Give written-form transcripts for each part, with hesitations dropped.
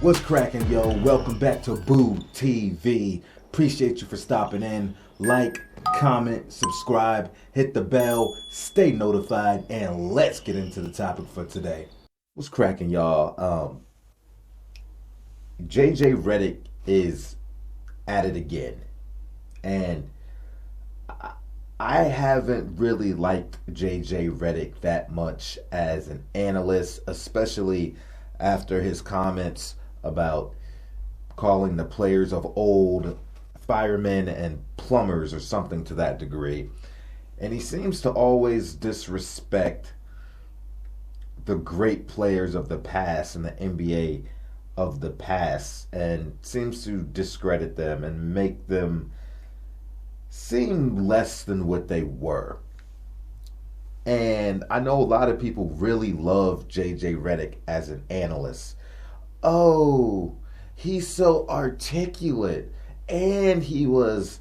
What's cracking, yo? Welcome back to Boo TV. Appreciate you for stopping in. Like, comment, subscribe, hit the bell, stay notified, and let's get into the topic for today. What's cracking, y'all? JJ Redick is at it again. And I haven't really liked JJ Redick that much as an analyst, especially after his comments about calling the players of old firemen and plumbers or something to that degree. And he seems to always disrespect the great players of the past and the NBA of the past, and seems to discredit them and make them seem less than what they were. And I know a lot of people really love JJ Redick as an analyst. Oh, he's so articulate, and he was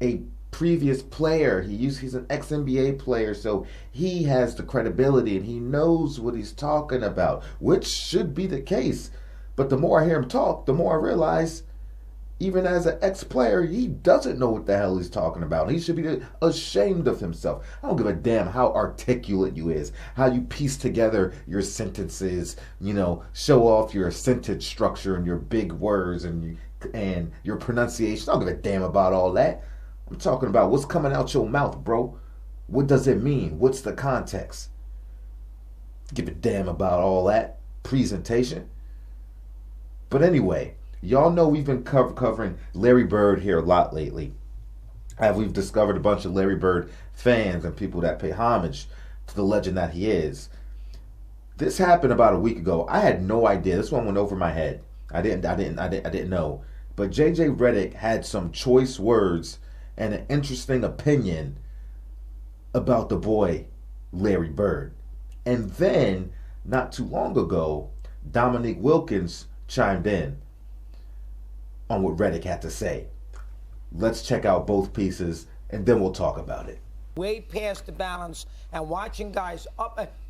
a previous player. He's an ex-NBA player, so he has the credibility and he knows what he's talking about, which should be the case. But the more I hear him talk, the more I realize, even as an ex-player, he doesn't know what the hell he's talking about. He should be ashamed of himself. I don't give a damn how articulate you is, how you piece together your sentences, show off your sentence structure and your big words and your pronunciation. I don't give a damn about all that. I'm talking about what's coming out your mouth, bro. What does it mean? What's the context? Give a damn about all that presentation. But anyway, y'all know we've been covering Larry Bird here a lot lately. We've discovered a bunch of Larry Bird fans and people that pay homage to the legend that he is. This happened about a week ago. I had no idea. This one went over my head. I didn't know. But JJ Redick had some choice words and an interesting opinion about the boy Larry Bird. And then, not too long ago, Dominique Wilkins chimed in on what Redick had to say. Let's check out both pieces, and then we'll talk about it. Way past the balance and watching guys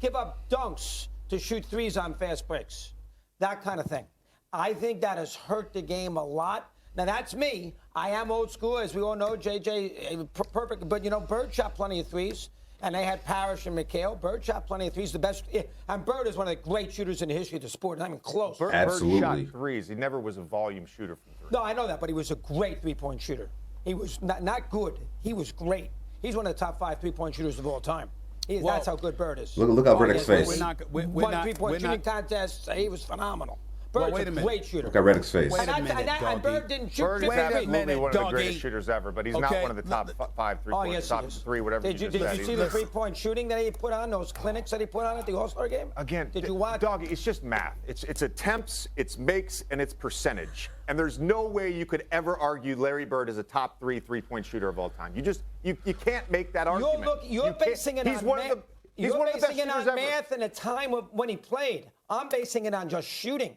give up dunks to shoot threes on fast breaks. That kind of thing. I think that has hurt the game a lot. Now, that's me. I am old school, as we all know. JJ, perfect. But, Bird shot plenty of threes. And they had Parrish and McHale. Bird shot plenty of threes. The best. And Bird is one of the great shooters in the history of the sport. Not even close. Absolutely. Bird shot threes. He never was a volume shooter from three. No, I know that, but he was a great three-point shooter. He was not good. He was great. He's one of the top 5 three-point shooters of all time. That's how good Bird is. Look at Redick's face. Won three-point shooting contests. He was phenomenal. Bird's a great shooter. Look at Redick's face. And Bird didn't shoot. Bird is absolutely one of the greatest shooters ever, but he's not one of the top 5 three-point, top 3, whatever Did you see the three-point shooting that he put on, those clinics that he put on at the All-Star game? Again, did you watch? Doggy, it's just math. It's attempts, it's makes, and it's percentage. And there's no way you could ever argue Larry Bird is a top 3 three-point shooter of all time. You can't make that argument. You're basing it on math. You're basing it on math and a time of when he played. I'm basing it on just shooting.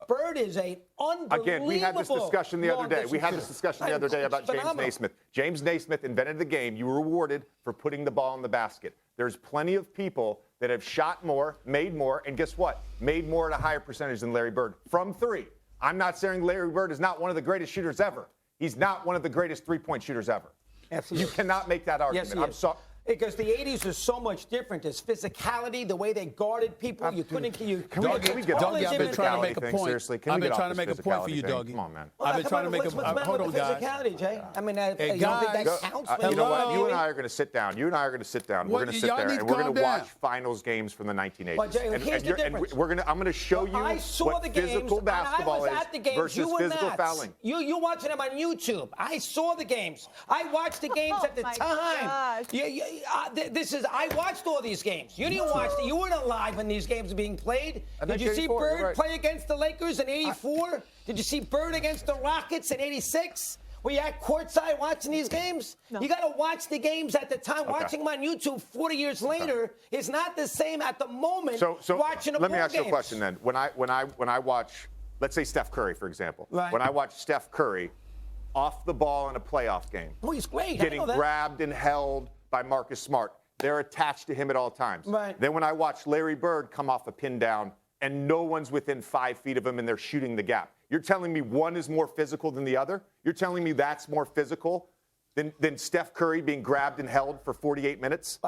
Bird is a unbelievable. Again, we had this discussion the other day. About James Naismith. James Naismith invented the game. You were rewarded for putting the ball in the basket. There's plenty of people that have shot more, made more, and guess what? Made more at a higher percentage than Larry Bird from 3. I'm not saying Larry Bird is not one of the greatest shooters ever. He's not one of the greatest three-point shooters ever. Absolutely. You cannot make that argument. Yes, I'm sorry. Because the 80s was so much different. There's physicality, the way they guarded people. You couldn't. Can we get off this I've been trying to make a point. Seriously, I've been trying to make a point for you, Dougie. Come on, man. Well, I've been trying to make a point. Hold on, guys. Physicality, Jay. I mean, hey, you don't think that counts? You know what? You and I are going to sit down. We're going to sit there and we're going to watch finals games from the 1980s. But Jay, here's the difference. I'm going to show you what physical basketball is versus physical fouling. You're watching them on YouTube. I saw the games. I watched the games at the time. I watched all these games. You didn't watch. You weren't alive when these games were being played. Did you see Bird play against the Lakers in '84? Did you see Bird against the Rockets in '86? Were you at courtside watching these games? No. You got to watch the games at the time. Okay. Watching them on YouTube 40 years later is not the same at the moment. So watching a let me ask you a question then. When I watch, let's say Steph Curry, for example. Right. When I watch Steph Curry off the ball in a playoff game, he's great. Getting grabbed and held by Marcus Smart. They're attached to him at all times. Right. Then when I watch Larry Bird come off a pin down and no one's within 5 feet of him and they're shooting the gap. You're telling me one is more physical than the other? You're telling me that's more physical than Steph Curry being grabbed and held for 48 minutes?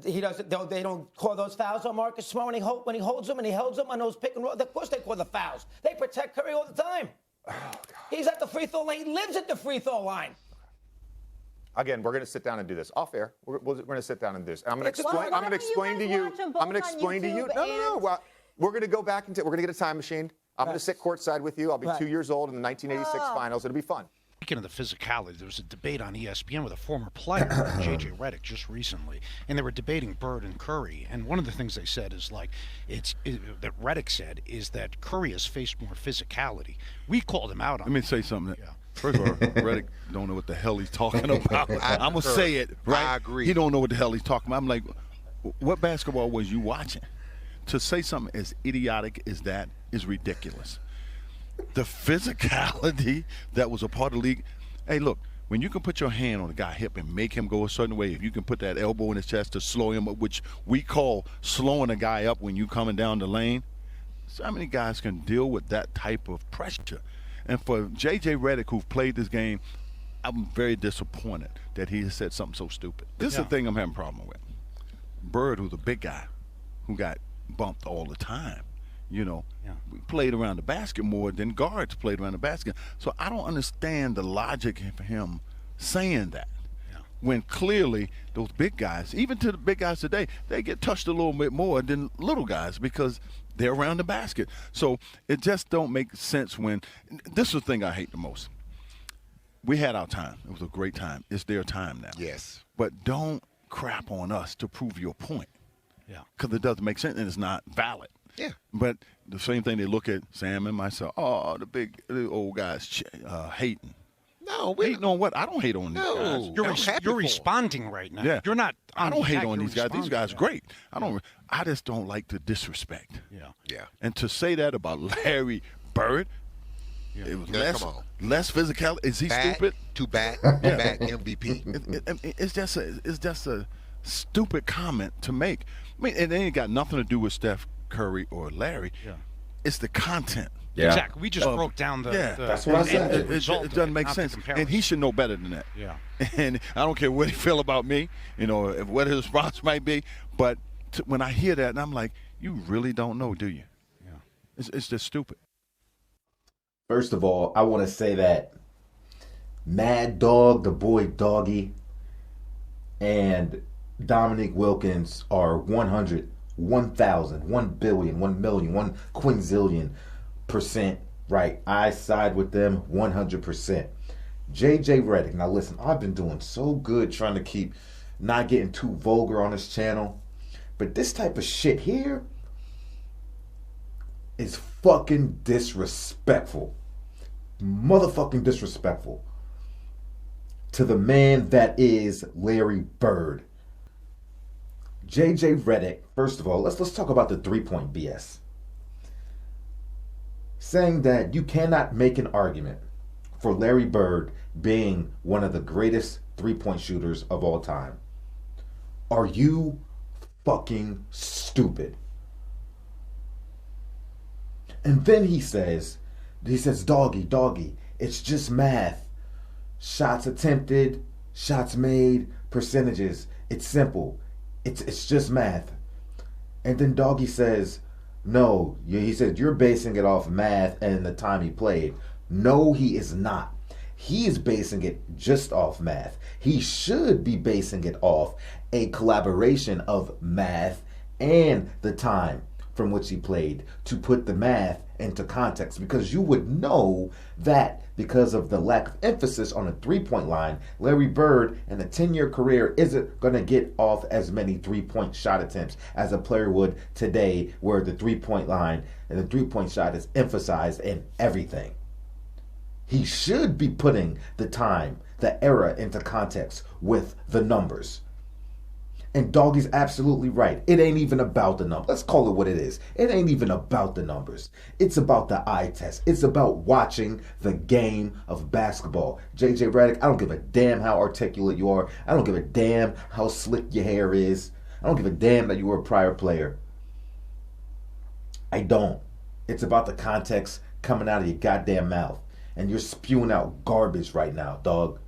He doesn't. They don't call those fouls on Marcus Smart when he holds them and he holds them on those pick and roll. Of course they call the fouls. They protect Curry all the time. Oh, he's at the free throw line. He lives at the free throw line. Again, we're going to sit down and do this off air. We're going to sit down and do this. I'm going to explain. I'm going to explain to you. I'm going to explain to you. No. Well, we're going to go back and we're going to get a time machine. I'm going to sit courtside with you. I'll be 2 years old in the 1986 finals. It'll be fun. Speaking of the physicality, there was a debate on ESPN with a former player, J.J. Redick, just recently, and they were debating Bird and Curry. And one of the things they said is that Redick said is that Curry has faced more physicality. We called him out on. Let me say something. Yeah. First of all, Redick don't know what the hell he's talking about. I'm gonna say it right. I agree. He don't know what the hell he's talking about. I'm like, what basketball was you watching? To say something as idiotic as that is ridiculous. The physicality that was a part of the league. Hey, look, when you can put your hand on a guy's hip and make him go a certain way, if you can put that elbow in his chest to slow him up, which we call slowing a guy up when you coming down the lane, so how many guys can deal with that type of pressure? And for J.J. Redick, who played this game, I'm very disappointed that he has said something so stupid. This is the thing I'm having a problem with. Bird, who's a big guy, who got bumped all the time. We played around the basket more than guards played around the basket. So I don't understand the logic for him saying that. Yeah. When clearly those big guys, even to the big guys today, they get touched a little bit more than little guys because they're around the basket. So it just don't make sense when – this is the thing I hate the most. We had our time. It was a great time. It's their time now. Yes. But don't crap on us to prove your point. Yeah. Because it doesn't make sense and it's not valid. Yeah. But the same thing they look at Sam and myself. Oh, the old guys hating. No, hating on what? I don't hate on these guys. You're responding right now. Yeah. You're not. I don't hate on these guys. These guys are great. I just don't like the disrespect. Yeah. And to say that about Larry Bird, it was less physical. Is he stupid? Too bad. Bad MVP. It's just a stupid comment to make. I mean, it ain't got nothing to do with Steph Curry or Larry. Yeah. It's the content. Yeah. Exactly. We just broke down the that's what I said. It doesn't make sense. And he should know better than that. Yeah. And I don't care what he feel about me, what his response might be. But when I hear that, and I'm like, you really don't know, do you? Yeah. It's just stupid. First of all, I want to say that Mad Dog, the boy Doggy, and Dominique Wilkins are 100, 1,000, 1 billion, 1 million, 1 quinzillion% right. I side with them 100%. JJ Redick, now listen, I've been doing so good trying to keep not getting too vulgar on this channel, but this type of shit here is fucking disrespectful. Motherfucking disrespectful to the man that is Larry Bird. JJ Redick, first of all, let's talk about the 3-point BS. Saying that you cannot make an argument for Larry Bird being one of the greatest 3-point shooters of all time. Are you fucking stupid? And then he says, doggy, it's just math. Shots attempted, shots made, percentages. It's simple. It's just math. And then Doggy says, no, he said, you're basing it off math and the time he played. No, he is not. He is basing it just off math. He should be basing it off a collaboration of math and the time from which he played to put the math into context, because you would know that because of the lack of emphasis on a 3-point line, Larry Bird in a 10-year career isn't going to get off as many 3-point shot attempts as a player would today, where the 3-point line and the 3-point shot is emphasized in everything. He should be putting the time, the era into context with the numbers. And Doggy's absolutely right. It ain't even about the numbers. Let's call it what it is. It ain't even about the numbers. It's about the eye test. It's about watching the game of basketball. JJ Redick, I don't give a damn how articulate you are. I don't give a damn how slick your hair is. I don't give a damn that you were a prior player. I don't. It's about the context coming out of your goddamn mouth. And you're spewing out garbage right now, dog.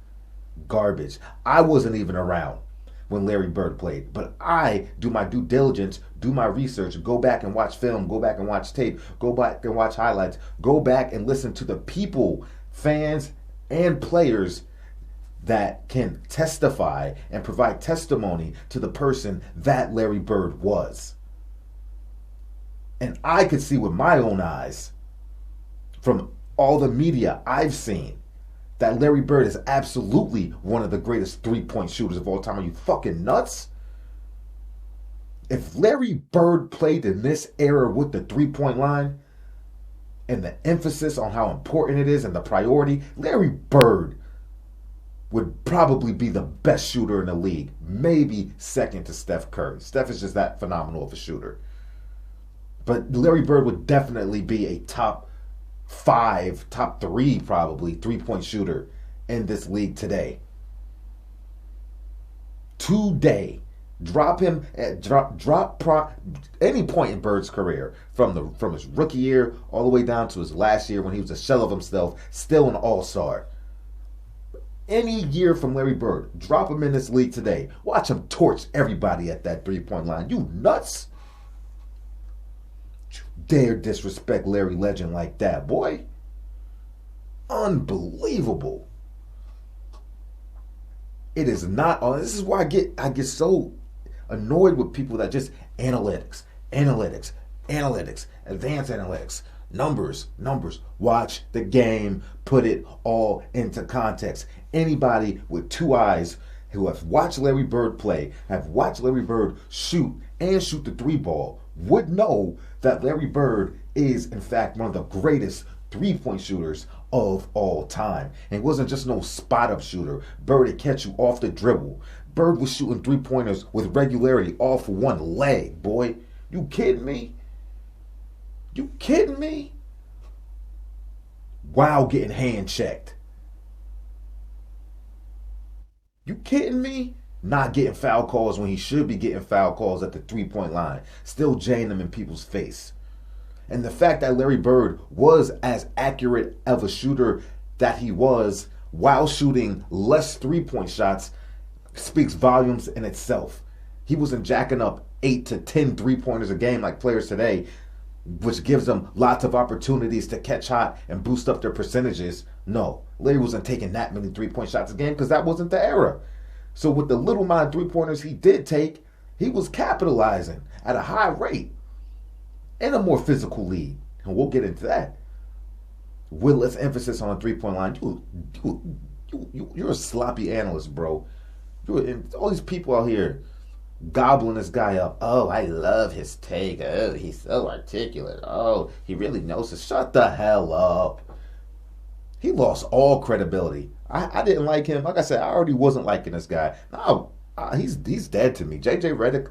Garbage. I wasn't even around when Larry Bird played, but I do my due diligence, do my research, go back and watch film, go back and watch tape, go back and watch highlights, go back and listen to the people, fans, and players that can testify and provide testimony to the person that Larry Bird was. And I could see with my own eyes, from all the media I've seen, that Larry Bird is absolutely one of the greatest three-point shooters of all time. Are you fucking nuts? If Larry Bird played in this era with the three-point line and the emphasis on how important it is and the priority, Larry Bird would probably be the best shooter in the league. Maybe second to Steph Curry. Steph is just that phenomenal of a shooter. But Larry Bird would definitely be a top 5, top 3 probably, three-point shooter in this league today. Today. Drop him at any point in Bird's career, from his rookie year all the way down to his last year when he was a shell of himself, still an all-star. Any year from Larry Bird, drop him in this league today. Watch him torch everybody at that three-point line. You nuts? You dare disrespect Larry Legend like that, boy? Unbelievable. It is not. This is why I get so annoyed with people that just analytics, advanced analytics, numbers. Watch the game, put it all into context. Anybody with 2 eyes who have watched Larry Bird play, have watched Larry Bird shoot the 3 ball, would know that Larry Bird is, in fact, one of the greatest three-point shooters of all time. And he wasn't just no spot-up shooter. Bird would catch you off the dribble. Bird was shooting three-pointers with regularity off one leg, boy. You kidding me? You kidding me? Wow, getting hand-checked. You kidding me? Not getting foul calls when he should be getting foul calls at the three-point line. Still jaying them in people's face. And the fact that Larry Bird was as accurate of a shooter that he was while shooting less three-point shots speaks volumes in itself. He wasn't jacking up 8 to 10 three-pointers a game like players today, which gives them lots of opportunities to catch hot and boost up their percentages. No, Larry wasn't taking that many three-point shots a game because that wasn't the era. So with the little amount of three-pointers he did take, he was capitalizing at a high rate in a more physical league. And we'll get into that. With less emphasis on a three-point line, you're a sloppy analyst, bro. All these people out here gobbling this guy up. Oh, I love his take. Oh, he's so articulate. Oh, he really knows it. Shut the hell up. He lost all credibility. I didn't like him. Like I said, I already wasn't liking this guy. No, he's dead to me. JJ Redick,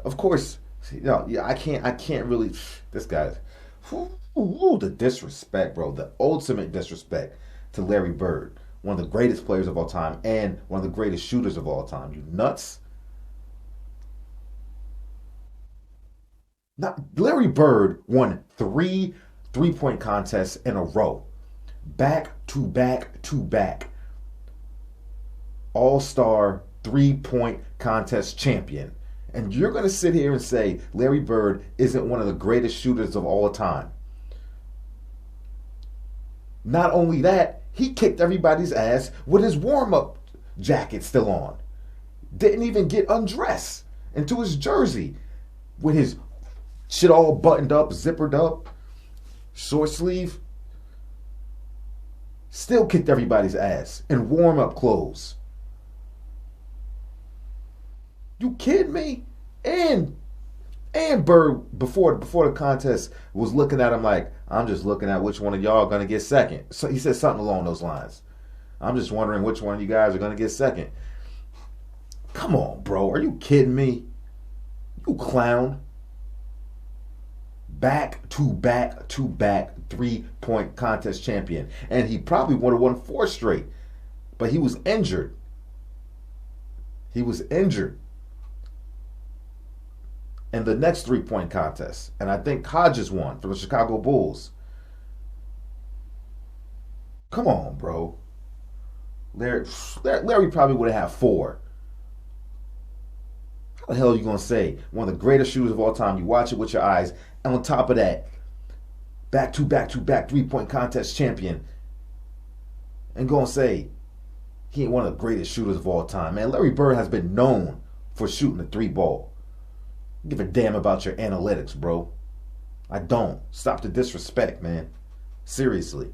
of course. I can't really. This guy, the disrespect, bro. The ultimate disrespect to Larry Bird, one of the greatest players of all time and one of the greatest shooters of all time. You nuts? Larry Bird won 3 three-point contests in a row. Back to back. All-star three-point contest champion. And you're going to sit here and say Larry Bird isn't one of the greatest shooters of all time. Not only that, he kicked everybody's ass with his warm-up jacket still on. Didn't even get undressed into his jersey with his shit all buttoned up, zippered up, short sleeve. Still kicked everybody's ass in warm-up clothes. You kidding me? And Bird, before the contest, was looking at him like, I'm just looking at which one of y'all are going to get second. So he said something along those lines. I'm just wondering which one of you guys are going to get second. Come on, bro. Are you kidding me? You clown. Back to back three-point contest champion. And he probably would have won 4 straight. But he was injured. in the next three-point contest, and I think Hodges won for the Chicago Bulls. Come on, bro. Larry probably would have had 4. How the hell are you going to say one of the greatest shooters of all time? You watch it with your eyes, and on top of that, back-to-back three-point contest champion, and going to say he ain't one of the greatest shooters of all time. Man, Larry Bird has been known for shooting the 3-ball. Give a damn about your analytics, bro. I don't. Stop the disrespect, man. Seriously.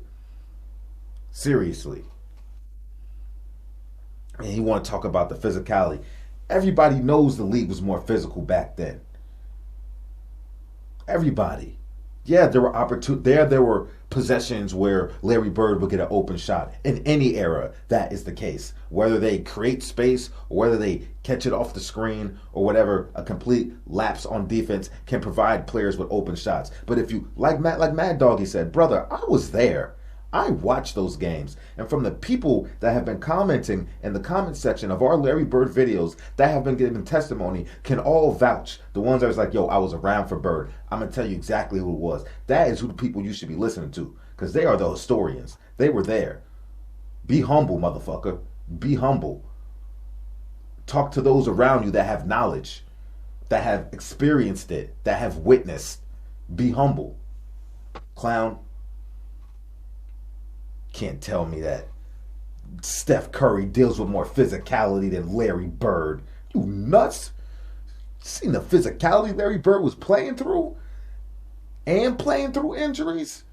And you want to talk about the physicality. Everybody knows the league was more physical back then. Everybody. Yeah, there were possessions where Larry Bird would get an open shot. In any era, that is the case. Whether they create space or whether they catch it off the screen or whatever, a complete lapse on defense can provide players with open shots. But if you, like Mad Doggy said, brother, I was there. I watched those games. And from the people that have been commenting in the comment section of our Larry Bird videos that have been giving testimony can all vouch. The ones that was like, yo, I was around for Bird. I'm going to tell you exactly who it was. That is who the people you should be listening to, because they are the historians. They were there. Be humble, motherfucker. Be humble. Talk to those around you that have knowledge, that have experienced it, that have witnessed. Be humble. Clown. Can't tell me that Steph Curry deals with more physicality than Larry Bird. You nuts? Seen the physicality Larry Bird was playing through? And playing through injuries?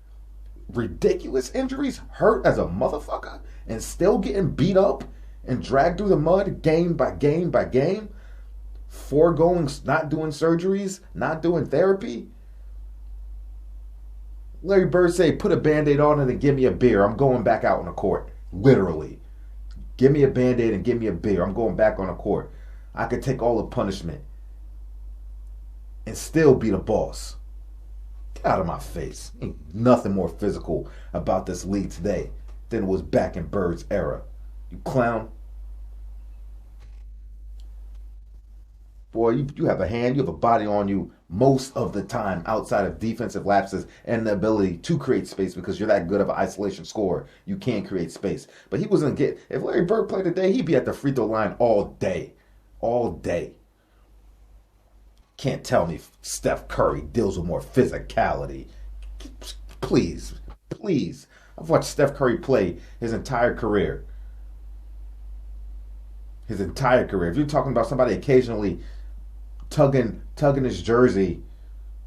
Ridiculous injuries? Hurt as a motherfucker? And still getting beat up and dragged through the mud game by game by game? Foregoing, not doing surgeries, not doing therapy? Larry Bird say, put a Band-Aid on it and give me a beer. I'm going back out on the court. Literally. Give me a Band-Aid and give me a beer. I'm going back on the court. I could take all the punishment and still be the boss. Get out of my face. Ain't nothing more physical about this league today than it was back in Bird's era. You clown. Boy, you have a hand, you have a body on you most of the time outside of defensive lapses and the ability to create space because you're that good of an isolation scorer. You can't create space. But he wasn't getting, if Larry Bird played today, he'd be at the free throw line all day. All day. Can't tell me Steph Curry deals with more physicality. Please. I've watched Steph Curry play his entire career. If you're talking about somebody occasionally tugging his jersey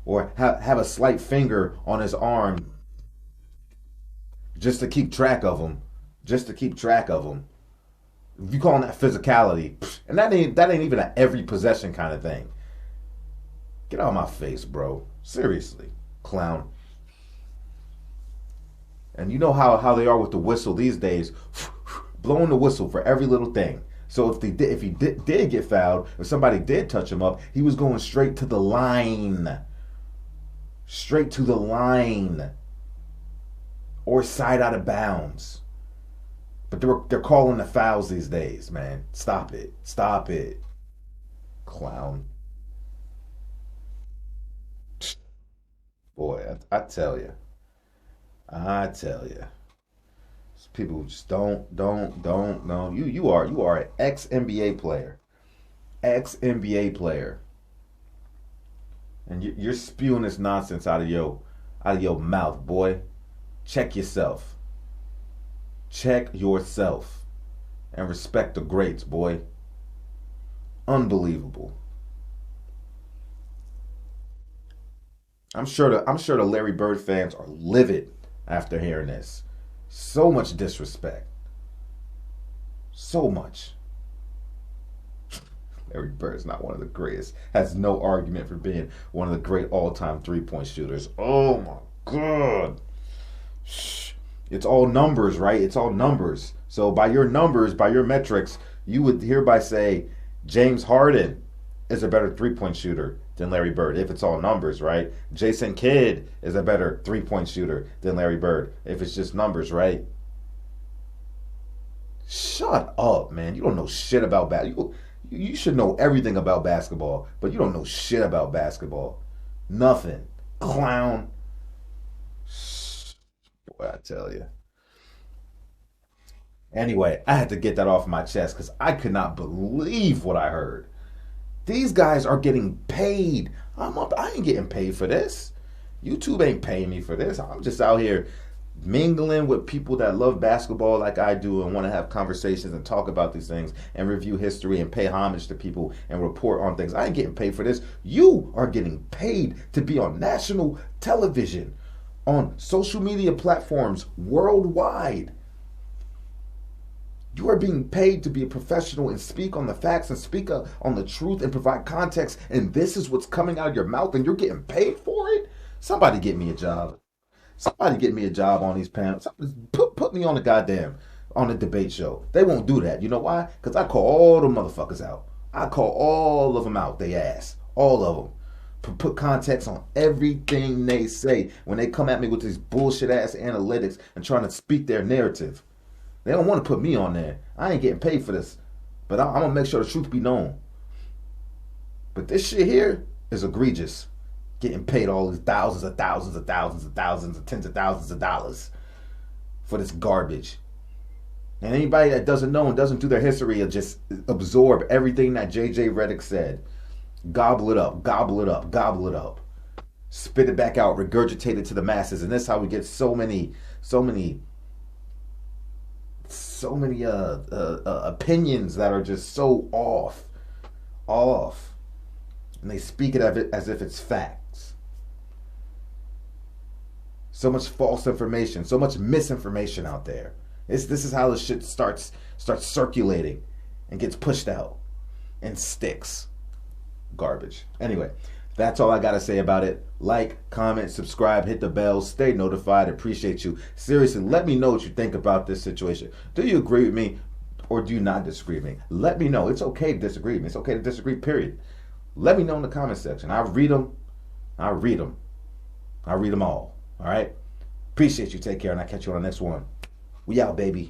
or have a slight finger on his arm just to keep track of him. If you calling that physicality, and that ain't even an every possession kind of thing. Get out of my face, bro. Seriously, clown. And you know how they are with the whistle these days, blowing the whistle for every little thing. So if he did get fouled, if somebody did touch him up, he was going straight to the line. Or side out of bounds. But they're calling the fouls these days, man. Stop it. Clown. Boy, I tell you. People who just don't know. You are an ex-NBA player. And you're spewing this nonsense out of your mouth, boy. Check yourself. And respect the greats, boy. Unbelievable. I'm sure the Larry Bird fans are livid after hearing this. So much disrespect. So much. Larry Bird's not one of the greatest. Has no argument for being one of the great all-time three-point shooters. Oh my God. It's all numbers, right? It's all numbers. So by your numbers, by your metrics, you would hereby say James Harden is a better three-point shooter than Larry Bird, if it's all numbers, right? Jason Kidd is a better three-point shooter than Larry Bird, if it's just numbers, right? Shut up, man. You don't know shit about basketball. You should know everything about basketball, but you don't know shit about basketball. Nothing. Clown. Boy, I tell you. Anyway, I had to get that off my chest because I could not believe what I heard. These guys are getting paid. I ain't getting paid for this. YouTube ain't paying me for this. I'm just out here mingling with people that love basketball like I do and want to have conversations and talk about these things and review history and pay homage to people and report on things. I ain't getting paid for this. You are getting paid to be on national television, on social media platforms worldwide. You are being paid to be a professional and speak on the facts and speak on the truth and provide context, and this is what's coming out of your mouth and you're getting paid for it? Somebody get me a job. Somebody get me a job on these panels. Put me on the debate show. They won't do that. You know why? Because I call all the motherfuckers out. I call all of them out, they ass. All of them. Put context on everything they say when they come at me with these bullshit ass analytics and trying to speak their narrative. They don't want to put me on there. I ain't getting paid for this. But I'm going to make sure the truth be known. But this shit here is egregious. Getting paid all these thousands of thousands of thousands of thousands of tens of thousands of dollars for this garbage. And anybody that doesn't know and doesn't do their history will just absorb everything that JJ Redick said. Gobble it up, gobble it up, gobble it up. Spit it back out, regurgitate it to the masses. And that's how we get so many opinions that are just so off. And they speak it as if it's facts. So much false information, so much misinformation out there. This is how this shit starts circulating and gets pushed out and sticks. Garbage. Anyway, that's all I got to say about it. Like, comment, subscribe, hit the bell, stay notified. Appreciate you. Seriously, let me know what you think about this situation. Do you agree with me or do you not disagree with me? Let me know. It's okay to disagree with me. It's okay to disagree, period. Let me know in the comment section. I read them. I read them all. All right? Appreciate you. Take care, and I'll catch you on the next one. We out, baby.